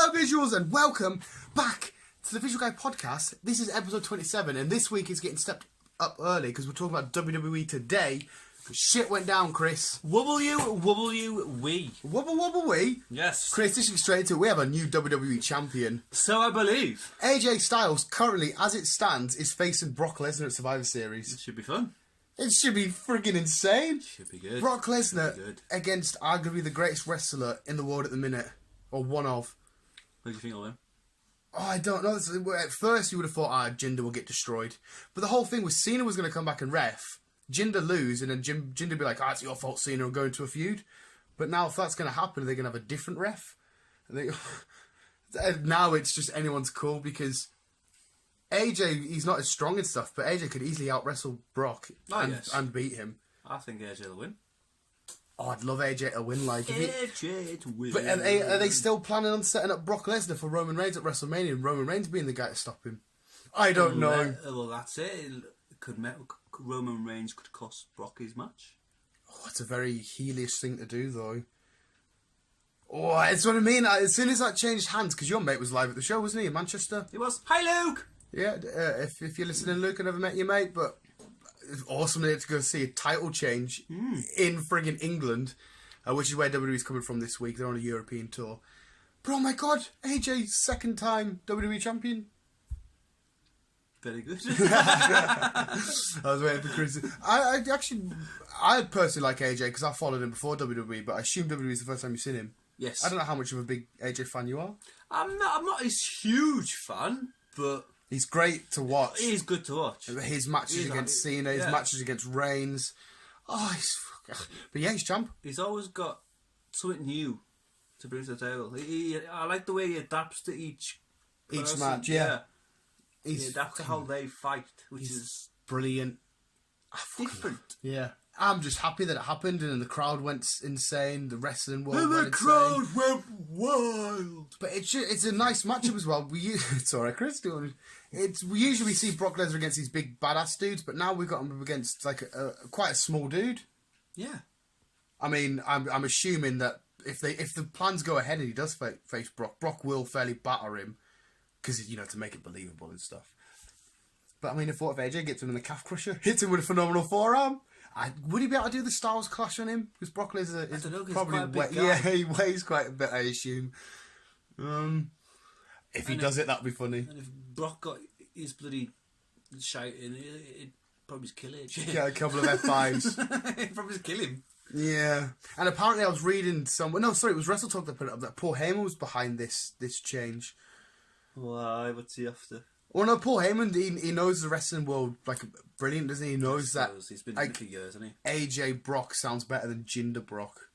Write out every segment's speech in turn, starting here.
Hello visuals and welcome back to the Visual Guy Podcast. This is episode 27 and this week is getting stepped up early because we're talking about WWE today. Shit went down, Chris. Wobble you, we. Wobble we. Yes. Chris, this is straight into it. We have a new WWE champion. So I believe. AJ Styles currently, as it stands, is facing Brock Lesnar at Survivor Series. It should be fun. It should be friggin' insane. Should be good. Brock Lesnar against arguably the greatest wrestler in the world at the minute. Or one of. What do you think of him? Oh, I don't know. At first, you would have thought, Jinder will get destroyed. But the whole thing was Cena was going to come back and ref, Jinder lose, and then Jinder be like, it's your fault, Cena, and go into a feud. But now, if that's going to happen, they're going to have a different ref. Now it's just anyone's call because AJ, he's not as strong and stuff, but AJ could easily out-wrestle Brock and beat him. I think AJ will win. Oh, I'd love AJ to win. AJ to win. But are they still planning on setting up Brock Lesnar for Roman Reigns at WrestleMania and Roman Reigns being the guy to stop him? I don't know. Well, that's it. Roman Reigns could cost Brock his match. Oh, it's a very heelish thing to do, though. Oh, it's what I mean. As soon as that changed hands, because your mate was live at the show, wasn't he, in Manchester? He was. Hi, Luke! Yeah, if you're listening, Luke, I never met your mate, but it's awesome to go see a title change in friggin' England, which is where WWE's coming from this week. They're on a European tour. But oh my god, AJ's second time WWE champion. Very good. I was waiting for Chris. I personally like AJ because I followed him before WWE, but I assume WWE is the first time you've seen him. Yes. I don't know how much of a big AJ fan you are. I'm not his huge fan, but he's great to watch. He's good to watch. His matches against Cena, his matches against Reigns. Oh, but yeah, he's champ. He's always got something new to bring to the table. I like the way he adapts to each match. Yeah. He adapts to how they fight, which is brilliant. Different. Yeah. I'm just happy that it happened and the crowd went insane. The wrestling world went insane. The crowd went wild. But it's a nice matchup as well. It's alright, Chris. We usually see Brock Lesnar against these big badass dudes, but now we've got him against like quite a small dude. Yeah. I mean, I'm assuming that if the plans go ahead and he does face Brock, Brock will fairly batter him because to make it believable and stuff. But I mean, if AJ gets him in the calf crusher, hits him with a phenomenal forearm. Would he be able to do the Styles Clash on him? Because Brock Lesnar is probably he weighs quite a bit, I assume. If he does it, that'd be funny. And if Brock got his bloody shouting, it'd probably just kill it. Get a couple of F5s. It'd probably just kill him. Yeah. And apparently I was reading somewhere. No, sorry, it was Wrestle Talk that put it up that Paul Heyman was behind this change. Why? What's he after? Well, no, Paul Heyman, he knows the wrestling world like brilliant, doesn't he? He knows that. He's been in it for years, hasn't he? AJ Brock sounds better than Jinder Brock.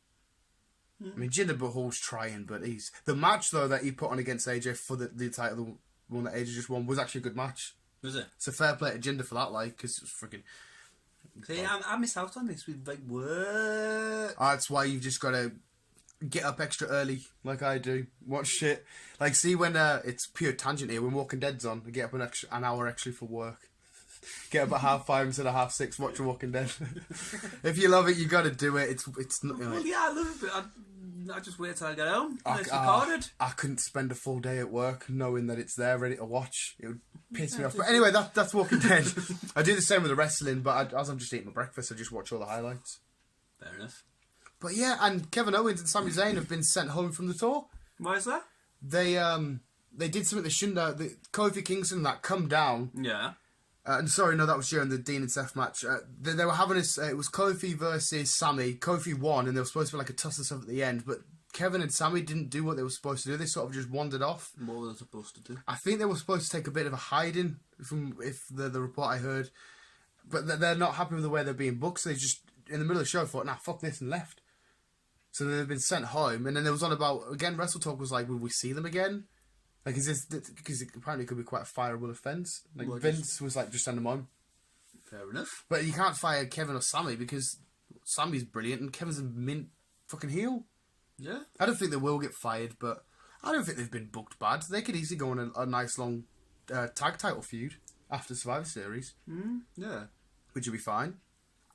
I mean, Jinder Brock's trying, but the match though that he put on against AJ for the title, the one that AJ just won, was actually a good match. Was it? It's a fair play to Jinder for that, because it was freaking. See, I missed out on this with work. That's why you've just got to get up extra early, like I do. Watch shit. Like, see when it's pure tangent here. When Walking Dead's on, I get up an hour extra for work. Get up at 5:30 instead of 6:30. Watch Walking Dead. If you love it, you got to do it. It's not. Well, yeah, I love it. But I just wait till I get home. And it's recorded. I couldn't spend a full day at work knowing that it's there ready to watch. It would piss me off. But anyway, that's Walking Dead. I do the same with the wrestling, but as I'm just eating my breakfast, I just watch all the highlights. Fair enough. But yeah, and Kevin Owens and Sami Zayn have been sent home from the tour. Why is that? They did something they shouldn't have. Kofi Kingston that come down. Yeah. And sorry, no, that was during the Dean and Seth match. They were having it was Kofi versus Sami. Kofi won, and they were supposed to be like a tussle stuff at the end. But Kevin and Sami didn't do what they were supposed to do. They sort of just wandered off. What were they supposed to do? I think they were supposed to take a bit of a hiding, from the report I heard. But they're not happy with the way they're being booked. So they just in the middle of the show thought, nah, fuck this, and left. So they've been sent home, and then there was on about again. Wrestle Talk was like, will we see them again? Like, is this because apparently it could be quite a fireable offence? Like Vince was like, just send them home. Fair enough. But you can't fire Kevin or Sami because Sami's brilliant and Kevin's a mint fucking heel. Yeah. I don't think they will get fired, but I don't think they've been booked bad. They could easily go on a nice long tag title feud after Survivor Series. Yeah. Which would be fine.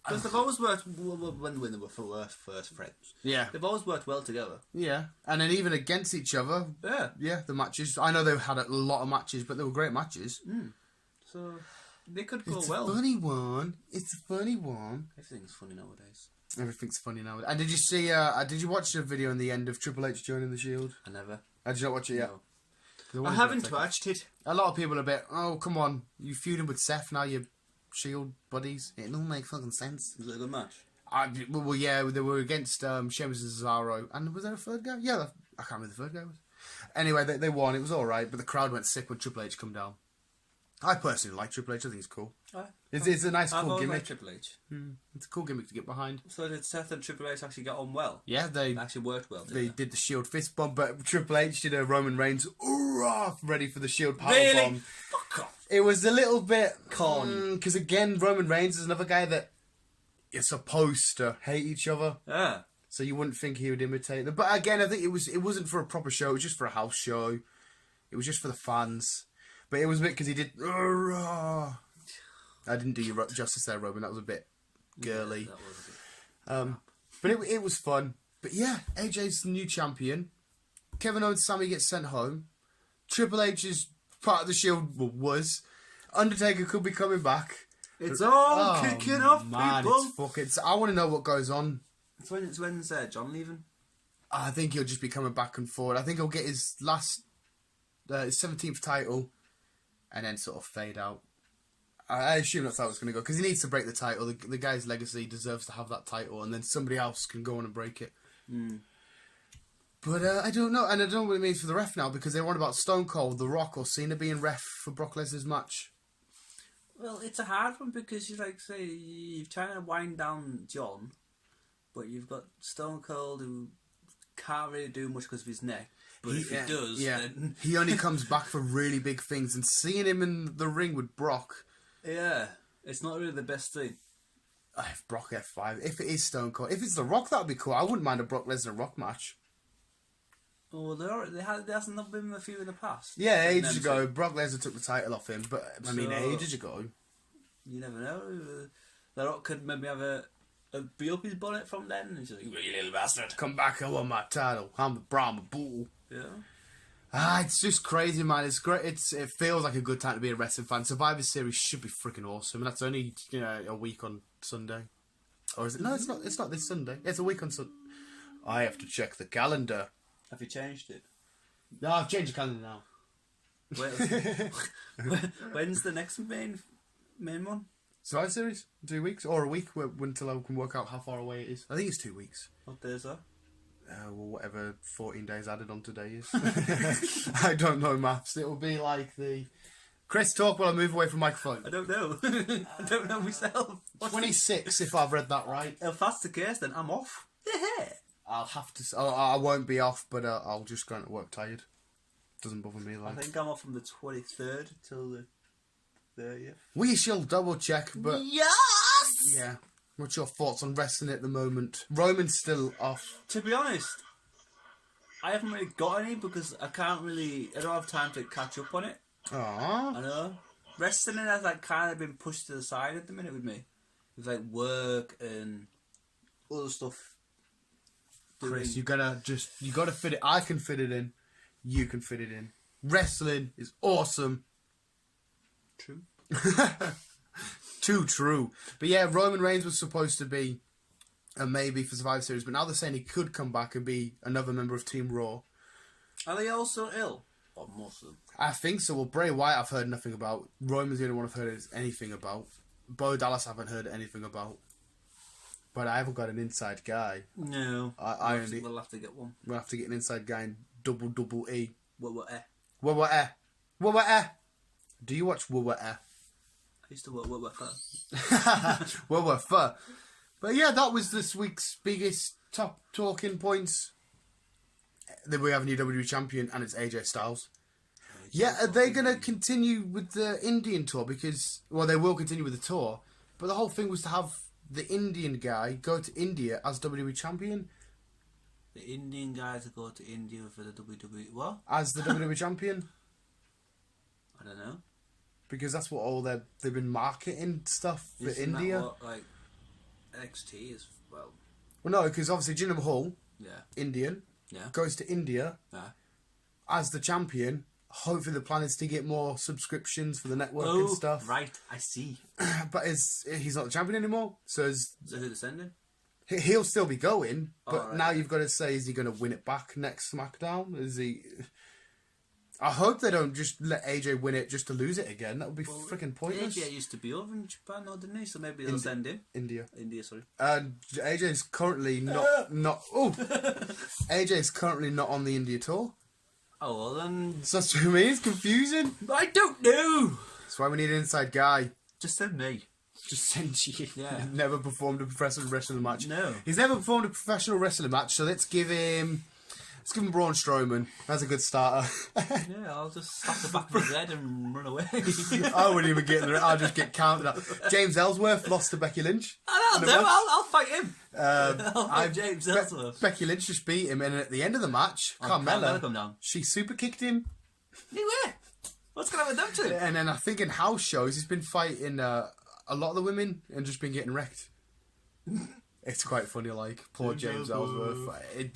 Because they've always worked when they were first friends. Yeah. They've always worked well together. Yeah. And then even against each other. Yeah. Yeah, the matches. I know they've had a lot of matches, but they were great matches. So they could go It's well. a funny one. It's a funny one. Everything's funny nowadays. Everything's funny now. And did you see? Did you watch the video in the end of Triple H joining the Shield? I never. Did you not watch it yet? No. I haven't watched it. A lot of people are a bit. Oh, come on! You feuding with Seth now? You're Shield buddies. It doesn't make fucking sense. Was it a good match? Well, yeah, they were against Sheamus and Cesaro, and was there a third guy? Yeah, I can't remember the third guy was. Anyway, they won. It was all right, but the crowd went sick when Triple H come down. I personally like Triple H. I think it's cool. It's a nice, cool gimmick. Like Triple H. It's a cool gimmick to get behind. So did Seth and Triple H actually get on well? Yeah, they actually worked well. They did the Shield fist bump, but Triple H did a Roman Reigns ready for the Shield power Really? bomb. Fuck off. It was a little bit Con. because again, Roman Reigns is another guy that is supposed to hate each other. Yeah. So you wouldn't think he would imitate them. But again, I think it wasn't for a proper show. It was just for a house show. It was just for the fans. But it was a bit because he did. I didn't do you justice there, Roman. That was a bit girly. Yeah, that was a bit. But it was fun. But yeah, AJ's the new champion. Kevin Owens, Sammy gets sent home. Triple H is part of the Shield. Was Undertaker could be coming back. It's all kicking off, man, people. It's fucking. I want to know what goes on. When's John leaving? I think he'll just be coming back and forward. I think he'll get his last, his 17th title, and then sort of fade out. I assume that's how it's going to go because he needs to break the title. The guy's legacy deserves to have that title, and then somebody else can go on and break it. But I don't know, and I don't know what it means for the ref now because they're on about Stone Cold, The Rock, or Cena being ref for Brock Lesnar's match. Well, it's a hard one because you say you're trying to wind down John, but you've got Stone Cold who can't really do much because of his neck. But if he does, then he only comes back for really big things, and seeing him in the ring with Brock, it's not really the best thing. If Brock F5, if it is Stone Cold, if it's The Rock, that would be cool. I wouldn't mind a Brock Lesnar Rock match. Oh, there hasn't not been a few in the past. Yeah, ages ago, Brock Lesnar took the title off him, but I mean, ages ago. You never know. The Rock could maybe have a be up his bonnet from then, and he's like, "You little bastard, come back! I want my title. I'm the Brahma Bull." Yeah. It's just crazy, man. It's great. It feels like a good time to be a wrestling fan. Survivor Series should be freaking awesome, and that's only a week on Sunday, or is it? No, it's not. It's not this Sunday. It's a week on Sunday. I have to check the calendar. Have you changed it? No, I've changed the calendar now. When's the next main one? Survivor Series? 2 weeks? Or a week until I can work out how far away it is. I think it's 2 weeks. What days are? Well, whatever 14 days added on today is. I don't know maths. It'll be like the... Chris, talk while I move away from the microphone. I don't know. I don't know myself. 26, if I've read that right. If that's the case, then I'm off. Yeah. I'll have to... I won't be off, but I'll just go to work tired. Doesn't bother me. I think I'm off from the 23rd till the 30th. We shall double check, but... Yes! Yeah. What's your thoughts on wrestling at the moment? Roman's still off. To be honest, I haven't really got any because I don't have time to catch up on it. Aww. I know. Wrestling has kind of been pushed to the side at the minute with me. With work and other stuff. Chris, you gotta fit it. I can fit it in. You can fit it in. Wrestling is awesome. True. Too true. But yeah, Roman Reigns was supposed to be a maybe for Survivor Series, but now they're saying he could come back and be another member of Team Raw. Are they also ill? Or most of them? I think so. Well, Bray Wyatt I've heard nothing about. Roman's the only one I've heard anything about. Bo Dallas I haven't heard anything about. But I haven't got an inside guy. No. We'll have to get one. We'll have to get an inside guy in double E. What? Do you watch What? I used to work for. Well. But yeah, that was this week's biggest top talking points. Then we have a new WWE champion, and it's AJ Styles. Yeah, are they going to continue with the Indian tour? Because, well, they will continue with the tour, but the whole thing was to have the Indian guy go to India as WWE champion. The Indian guy to go to India for the WWE... What? As the WWE champion. I don't know. Because that's what they've been marketing stuff for Isn't India. That what, NXT as well. Well, no, because obviously Jinder Mahal, Yeah. Indian, Yeah. goes to India Yeah. as the champion. Hopefully the plan is to get more subscriptions for the network and stuff. Right, I see. But he's not the champion anymore, so Is that who they're sending? he'll still be going. But right. now you've got to say, is he going to win it back next SmackDown? Is he? I hope they don't just let AJ win it just to lose it again. That would be freaking pointless. AJ used to be over in Japan, though, didn't he? So maybe they'll send him. India, sorry. And AJ's currently not. AJ's currently not on the India tour. Oh, well then... So that's what I mean. It's confusing. I don't know! That's why we need an inside guy. Just send me. Just send you. Yeah. Never performed a professional wrestling match. No. He's never performed a professional wrestling match, so let's give him Braun Strowman. That's a good starter. Yeah, I'll just slap the back of his head and run away. I wouldn't even get there. I'll just get counted out. James Ellsworth lost to Becky Lynch. I'll fight him. I'll fight James Ellsworth. Becky Lynch just beat him, and at the end of the match, Carmella come down. she super kicked him. Anyway, what's going on with them two? And then I think in house shows he's been fighting a lot of the women and just been getting wrecked. It's quite funny, like, poor James Ellsworth.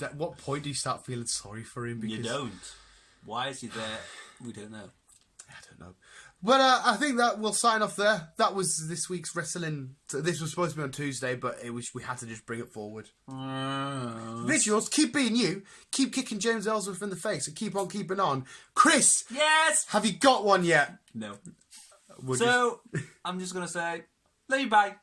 At what point do you start feeling sorry for him? Because You don't. Why is he there? We don't know. I don't know. But I think that we'll sign off there. That was this week's wrestling. This was supposed to be on Tuesday, but we had to just bring it forward. Visuals, keep being you. Keep kicking James Ellsworth in the face and keep on keeping on. Chris! Yes! Have you got one yet? No. We'll I'm just going to say, love you, bye.